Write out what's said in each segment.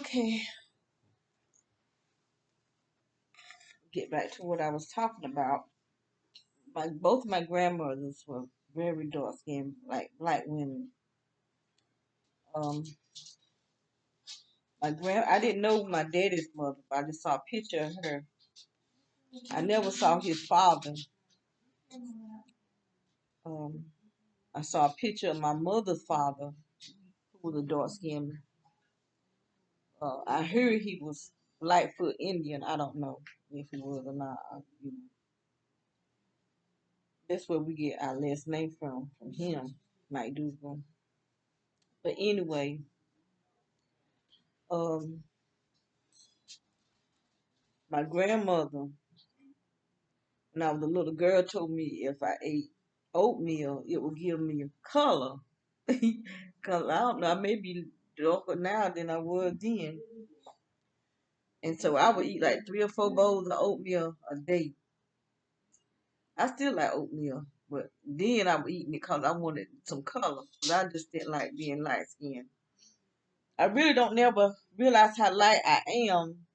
Okay, get back to what I was talking about. Both my grandmothers were very dark skinned, like black women. Um, I didn't know my daddy's mother, but I just saw a picture of her. I never saw his father. Um, I saw a picture of my mother's father, who was a dark skinned. I heard he was Blackfoot Indian. I don't know if he was or not. That's where we get our last name from him, Mike Duval. But anyway, um, my grandmother, when I was a little girl, told me if I ate oatmeal, it would give me a color. Cause I don't know, I may be darker now than I was then. And so I would eat like 3 or 4 bowls of oatmeal a day. I still like oatmeal, but then I was eating it because I wanted some color. 'Cause I just didn't like being light skinned. I really don't never realize how light I am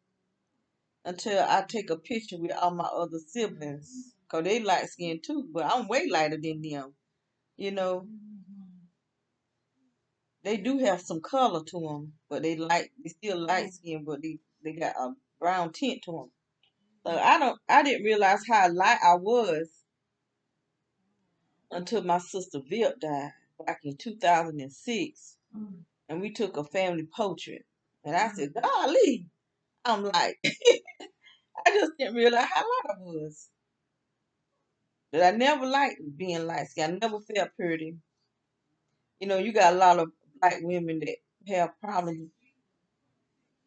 until I take a picture with all my other siblings. Because they light skinned too, but I'm way lighter than them. You know, they do have some color to them, but they still light skinned, but they got a brown tint to them. So I didn't realize how light I was until my sister Vip died back in 2006. And we took a family portrait. And I said, golly, I'm like, I just didn't realize how light I was. But I never liked being light skinned. I never felt pretty. You know, you got a lot of black women that have problems,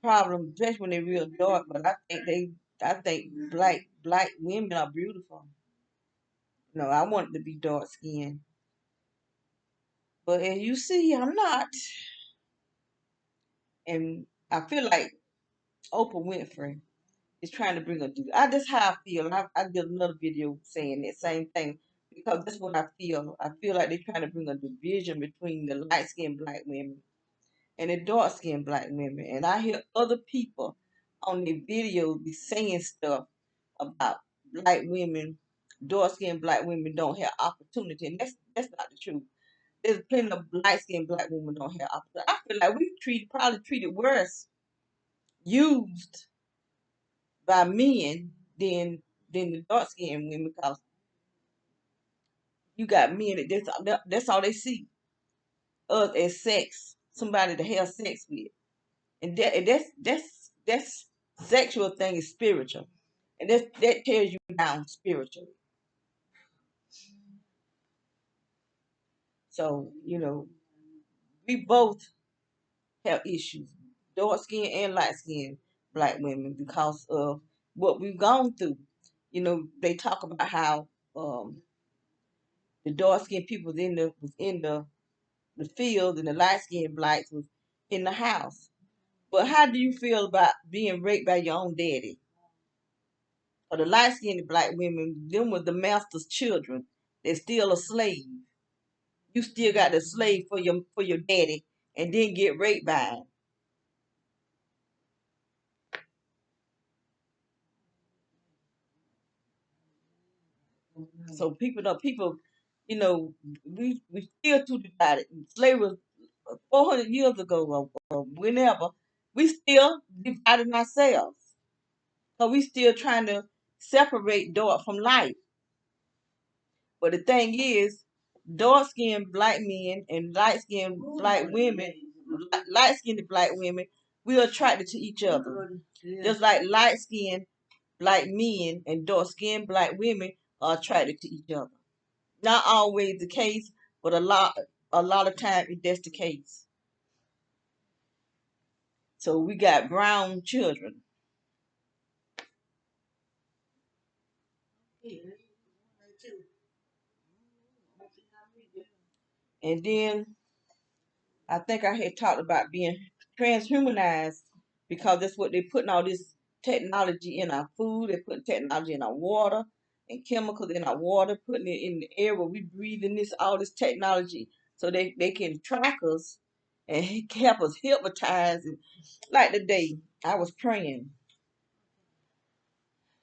especially when they're real dark. But I think black women are beautiful. No, I wanted to be dark skinned, but as you see, I'm not. And I feel like Oprah Winfrey is trying to bring a dude. That's how I feel. And I did another video saying that same thing because that's what I feel. I feel like they're trying to bring a division between the light skinned black women and the dark skinned black women. And I hear other people on their videos be saying stuff about black women, dark skinned black women don't have opportunity. And that's not the truth. There's plenty of light skinned black women don't have opportunity. I feel like probably treated worse, used by men than the dark skinned women because you got men that's all they see us as sex, somebody to have sex with. And that's sexual thing is spiritual. And that tears you down spiritually. So, we both have issues, dark skin and light skinned black women, because of what we've gone through. They talk about how the dark skinned people was in the field and the light skinned blacks was in the house. But how do you feel about being raped by your own daddy? Or the light skinned black women, them were the master's children. They're still a slave. You still got the slave for your daddy and then get raped by him. So you know, we still too divided. Slavery was 400 years ago or whenever. We still dividing ourselves. So we still trying to separate dark from light. But the thing is, dark skinned black men and light skinned black women, light skinned black women, we are attracted to each other. Just like light skinned black men and dark skinned black women are attracted to each other. Not always the case, but a lot of times that's the case. So we got brown children. And then I think I had talked about being transhumanized because that's what they're putting all this technology in our food. They're putting technology in our water and chemicals in our water, putting it in the air where we breathe in all this technology so they can track us and he kept us hypnotized. And like the day I was praying,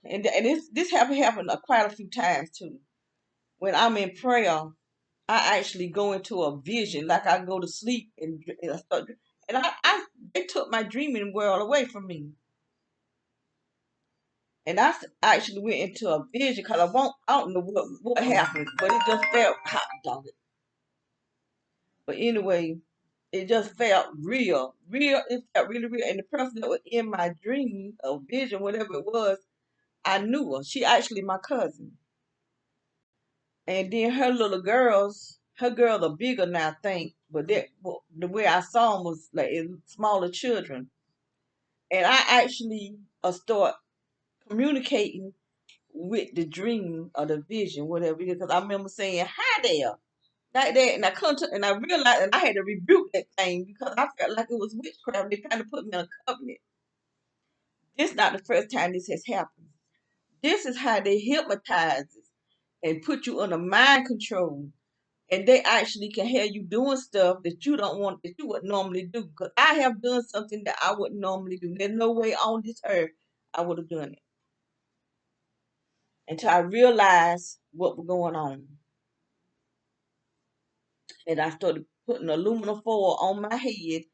and this happened quite a few times too. When I'm in prayer, I actually go into a vision, like I go to sleep and I start, and they took my dreaming world away from me. And actually went into a vision because I don't know what happened, but it just felt hot dog. But anyway, it just felt real. It felt really real. And the person that was in my dream or vision, whatever it was, I knew her. She actually my cousin. And then her girls are bigger now, I think. But the way I saw them was like smaller children. And I actually start communicating with the dream or the vision, whatever it is, because I remember saying, "Hi there," like that, and I come to, and I realized, and I had to rebuke that thing because I felt like it was witchcraft. They trying to put me in a covenant. This is not the first time this has happened. This is how they hypnotize us and put you under mind control, and they actually can have you doing stuff that you don't want, that you would normally do. Because I have done something that I wouldn't normally do. There's no way on this earth I would have done it until I realized what was going on. And I started putting aluminum foil on my head.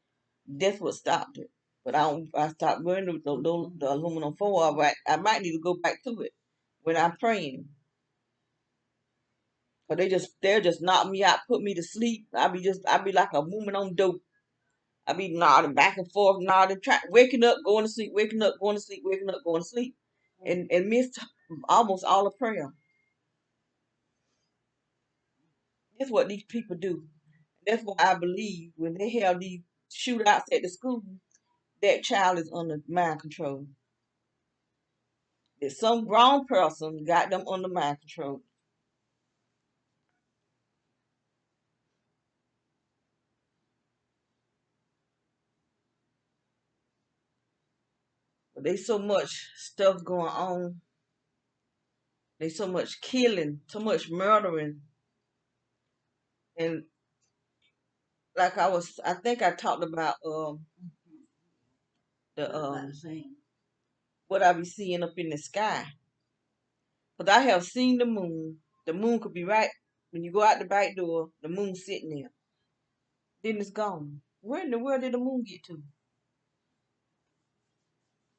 That's what stopped it. But I stopped wearing the aluminum foil. But I might need to go back to it when I'm praying. Cause they'll just knock me out, put me to sleep. I be like a woman on dope. I be nodding back and forth, nodding, waking up, going to sleep, waking up, going to sleep, waking up, going to sleep, and missed almost all of prayer. That's what these people do. That's why I believe when they have these shootouts at the school, that child is under mind control. That some grown person got them under mind control. But there's so much stuff going on. There's so much killing, so much murdering, and like I think I talked about the what I be seeing up in the sky. Cause I have seen the moon. The moon could be right when you go out the back door. The moon's sitting there. Then it's gone. Where in the world did the moon get to?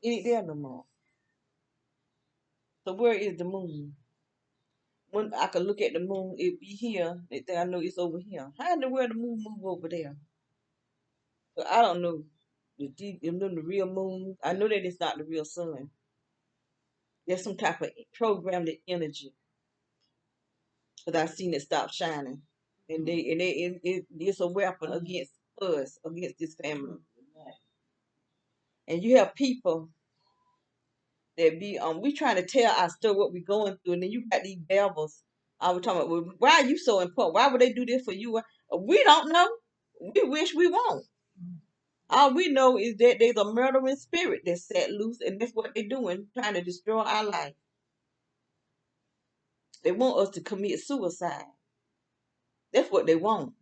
It ain't there no more. So where is the moon? When I could look at the moon, it be here. They think I know it's over here. How in the world the moon move over there? But I don't know. The real moon. I know that it's not the real sun. There's some type of programmed energy. Cause I seen it stop shining, it's a weapon against us, against this family. And you have people that be we trying to tell our story what we going through, and then you got these devils. I was talking about, well, why are you so important? Why would they do this for you? We don't know. We wish we won't. All we know is that there's a murdering spirit that's set loose, and that's what they're doing, trying to destroy our life. They want us to commit suicide. That's what they want.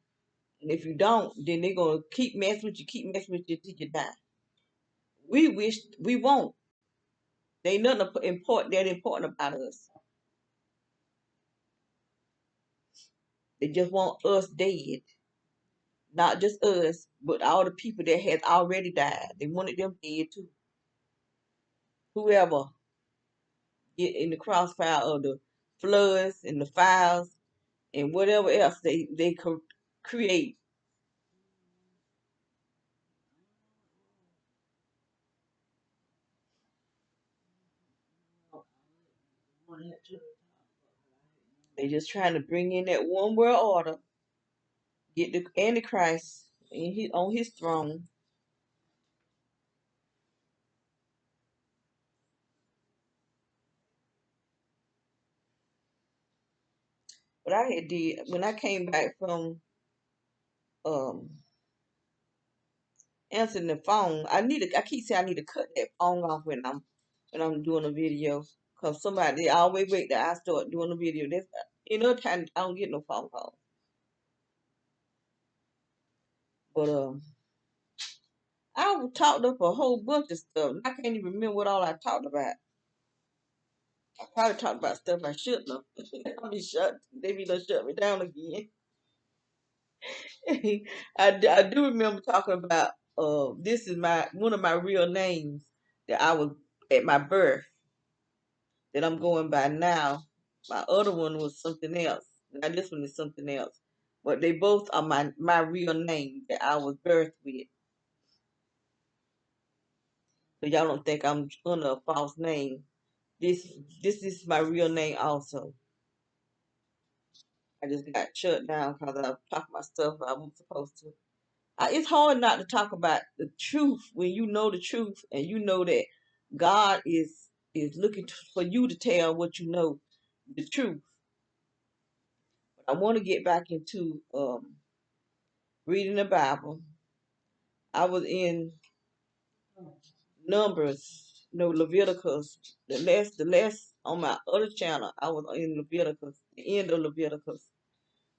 And if you don't, then they're gonna keep messing with you till you die. We wish we won't. They ain't nothing important that important about us. They just want us dead. Not just us, but all the people that has already died. They wanted them dead too. Whoever get in the crossfire of the floods and the fires and whatever else they create. They just trying to bring in that one world order, get the Antichrist on his throne. But I had did when I came back from um answering the phone. I keep saying I need to cut that phone off when I'm doing a video. Cause somebody they always wait till I start doing a video. That's time I don't get no phone call. But talked up a whole bunch of stuff. I can't even remember what all I talked about. I probably talked about stuff I shouldn't have. I'll be shut. They be done shut me down again. I do remember talking about this is my one of my real names that I was at my birth that I'm going by now. My other one was something else. Now this one is something else. But they both are my real name that I was birthed with. So y'all don't think I'm under a false name. This this is my real name also. I just got shut down because I talked my stuff I wasn't supposed to. It's hard not to talk about the truth when you know the truth and you know that God is looking for you to tell what you know, the truth. But I want to get back into reading the Bible. I was in Numbers, no Leviticus. The last on my other channel, I was in Leviticus, the end of Leviticus.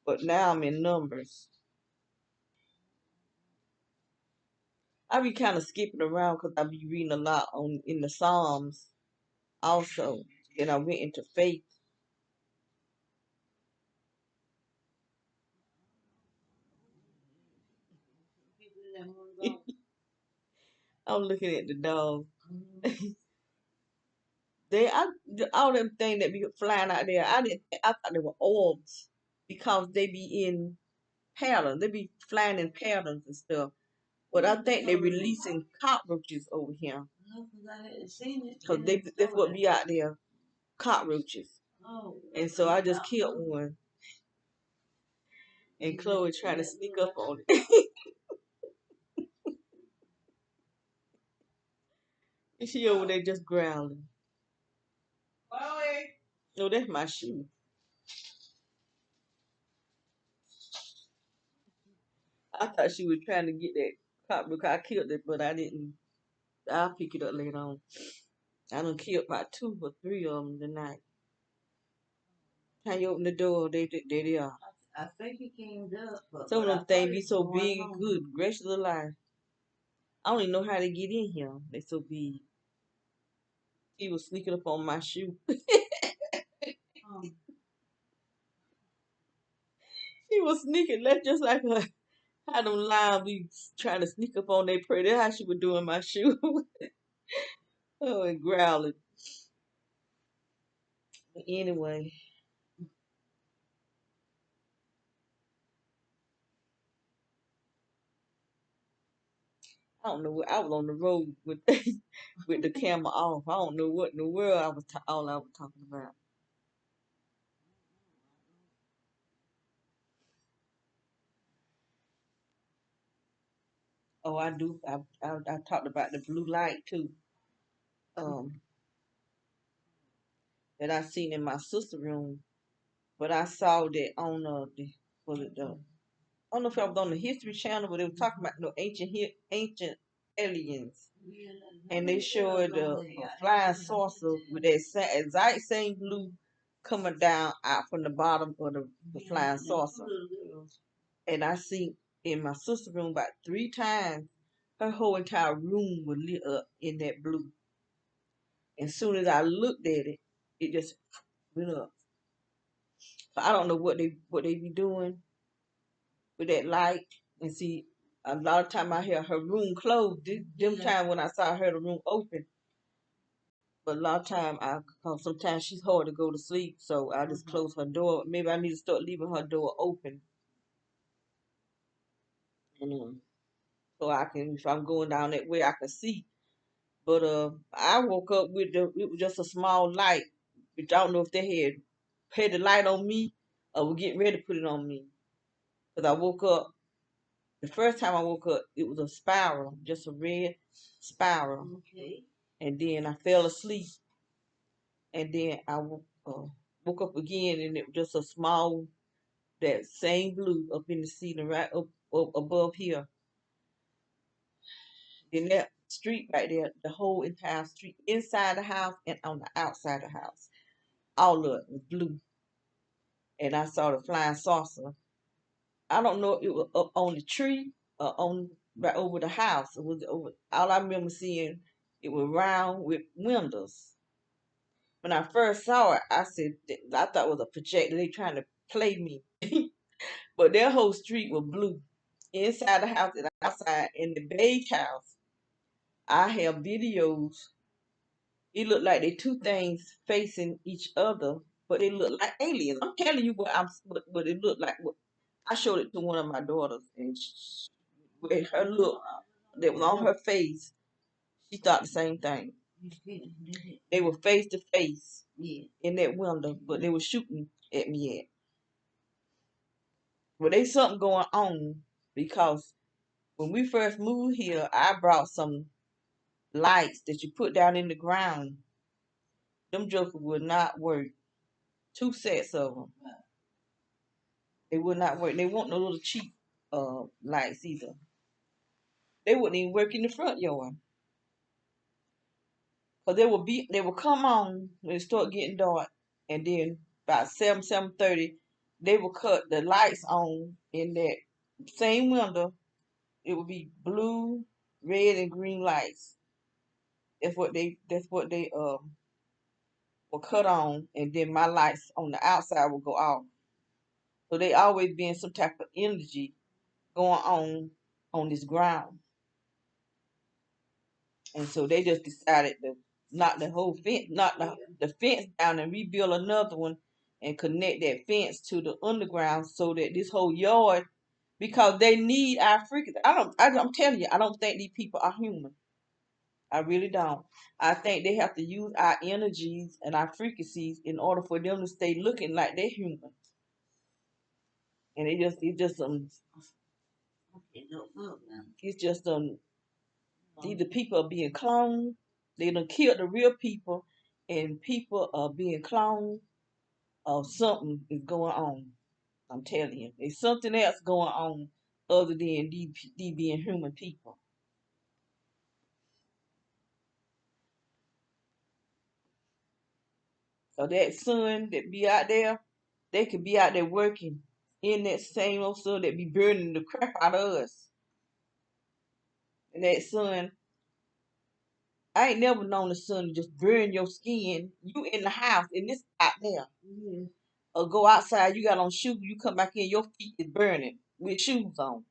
But now I'm in Numbers. I be kind of skipping around because I be reading a lot on in the Psalms also. Then I went into faith. I'm looking at the dog. All them things that be flying out there. I thought they were orbs because they be in patterns. They be flying in patterns and stuff. But I think they releasing cockroaches over here because that's what be out there, cockroaches. And so I just killed one, and Chloe tried to sneak up on it. And she over there just growling. No, that's my shoe. I thought she was trying to get that cockroach. I killed it, but I didn't. I'll pick it up later on. I done killed about 2 or 3 of them tonight. How you open the door? There they are. I think he came up. Some of them things be so big and good. Gracious alive. I don't even know how they get in here. They so big. He was sneaking up on my shoe. He was sneaking. That's just like her. How them lions be trying to sneak up on their prey. That's how she was doing my shoe. Oh, and growling. But anyway, I don't know what I was on the road with with the camera off. I don't know what in the world all I was talking about. Oh, I do. I talked about the blue light too. Um, that I seen in my sister room, but I saw that on the was it the I don't know if I was on the History Channel, but they were talking about no ancient aliens, and they showed a flying saucer with that exact same blue coming down out from the bottom of the flying saucer. And I seen in my sister's room about 3 times, her whole entire room was lit up in that blue. And soon as I looked at it, it just went up. So I don't know what they be doing with that light. And see, a lot of time I hear her room closed. Them time when I saw her the room open. But a lot of time cause sometimes she's hard to go to sleep, so I just close her door. Maybe I need to start leaving her door open, so I can, if I'm going down that way, I can see. But I woke up with it was just a small light, which I don't know if they had the light on me or were getting ready to put it on me. Cause I woke up the first time I woke up, it was a spiral, just a red spiral, and then I fell asleep, and then I woke up again, and it was just a small that same blue up in the ceiling right up above here. Then that street right there, the whole entire street inside the house and on the outside of the house, all of it was blue. And I saw the flying saucer. I don't know if it was up on the tree or on right over the house. It was over. All I remember seeing it was round with windows. When I first saw it, I said I thought it was a projector. They trying to play me, but their whole street was blue. Inside the house and outside in the beige house, I have videos. It looked like they two things facing each other, but they look like aliens. I'm telling you what it looked like. I showed it to one of my daughters, and with her look that was on her face, she thought the same thing. They were face to face in that window, but they were shooting at me at. Well, there's something going on because when we first moved here, I brought some lights that you put down in the ground. Them jokers would not work. Two sets of them. They would not work. They want no little cheap lights either. They wouldn't even work in the front yard. Cause they will come on when it start getting dark, and then about 7:30, they will cut the lights on in that same window. It would be blue, red, and green lights. That's what they will cut on, and then my lights on the outside will go off. So they always being some type of energy going on this ground. And so they just decided to knock the whole fence, knock the fence down and rebuild another one and connect that fence to the underground so that this whole yard, because they need our freakers. I'm telling you, I don't think these people are human. I really don't. I think they have to use our energies and our frequencies in order for them to stay looking like they're human. And it's just either people are being cloned, they done killed the real people, and people are being cloned, or something is going on. I'm telling you, there's something else going on other than these being human people. So that sun that be out there, they could be out there working in that same old sun that be burning the crap out of us. And that sun, I ain't never known the sun to just burn your skin. You in the house, and this out there. Or go outside, you got on shoes, you come back in, your feet is burning with shoes on.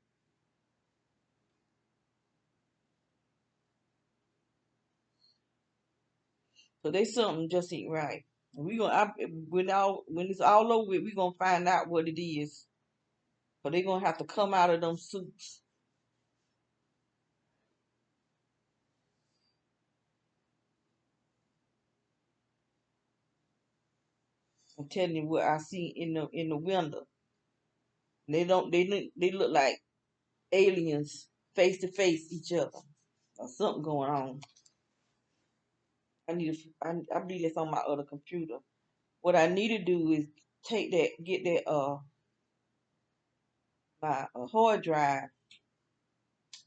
So they something just ain't right. We gonna when it's all over with, we gonna find out what it is. But they gonna have to come out of them suits. I'm telling you what I see in the window. They look like aliens face to face each other. Or something going on. I believe it's on my other computer. What I need to do is get that my hard drive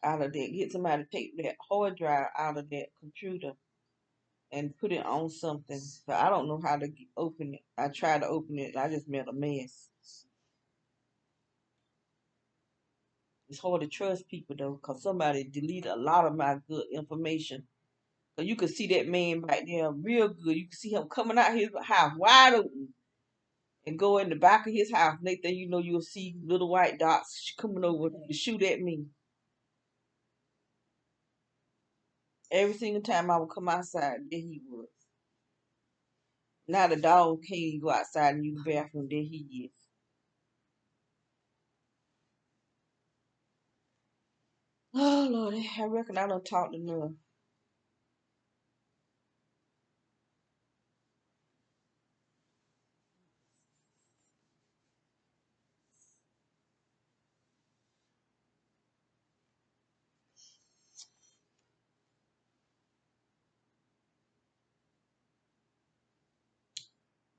out of that. Get somebody to take that hard drive out of that computer and put it on something. But I don't know how to open it. I tried to open it. I just made a mess. It's hard to trust people though, cause somebody deleted a lot of my good information. So you could see that man back there real good. You can see him coming out his house wide open and go in the back of his house. Next thing you know, you'll see little white dots coming over to shoot at me. Every single time I would come outside, there he was. Now the dog can't even go outside and use the bathroom. There he is. Oh Lord, I reckon I don't talk enough.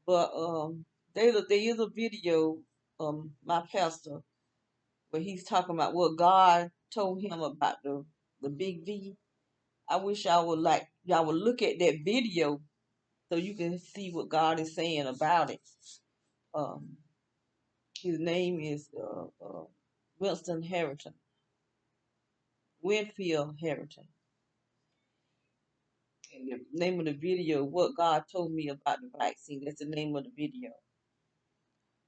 But there is a video, my pastor, where he's talking about what God told him about the big V. I wish y'all would look at that video so you can see what God is saying about it. Um, his name is Winston Harrington. Winfield Harrington. And the name of the video, What God Told Me About the Vaccine. That's the name of the video.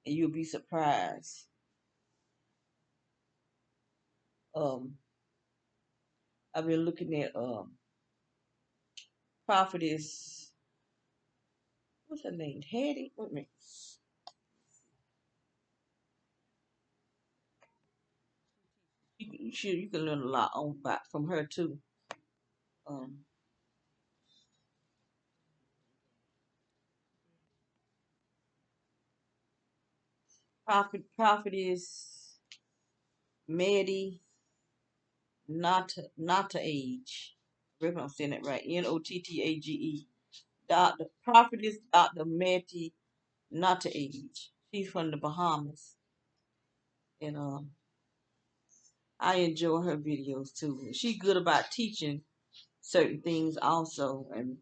And you'll be surprised. Um, I've been looking at prophetess, what's her name? Hattie? Wait a minute. You can learn a lot from her too. Um, prophetess Maddie Nota Age. If I'm saying it right. Nottage. Prophetess Dr. Maddie Nota Age. She's from the Bahamas. And I enjoy her videos too. She's good about teaching certain things also. And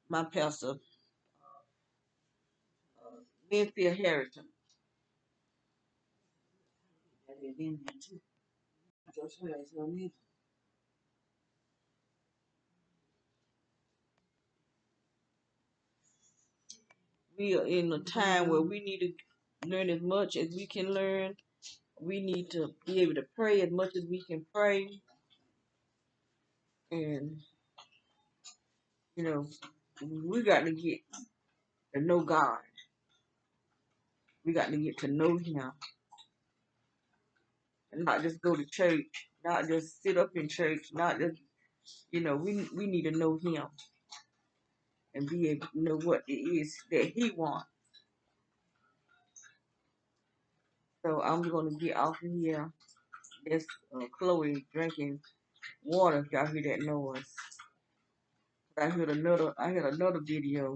my pastor, Winfield Harrington. We are in a time where we need to learn as much as we can learn. We need to be able to pray as much as we can pray. And, you know, we got to get to know God. We got to get to know Him. And not just go to church, not just sit up in church, not just, we need to know Him and be able to know what it is that He wants. So I'm going to get off of here. That's Chloe drinking water. If y'all hear that noise. I heard another video.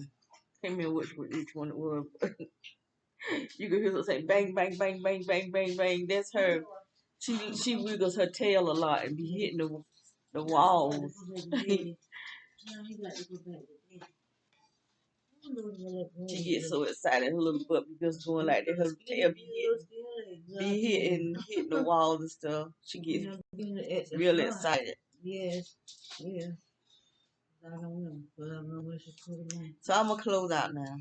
Can't remember which one it was. You can hear her say bang, bang, bang, bang, bang, bang, bang. That's her. She wiggles her tail a lot and be hitting the walls. She gets so excited, her little butt be just going like that. Her tail hitting the walls and stuff. She gets really excited. Yes, yes. I don't know, but I don't know where she's putting it. So I'm gonna close out now.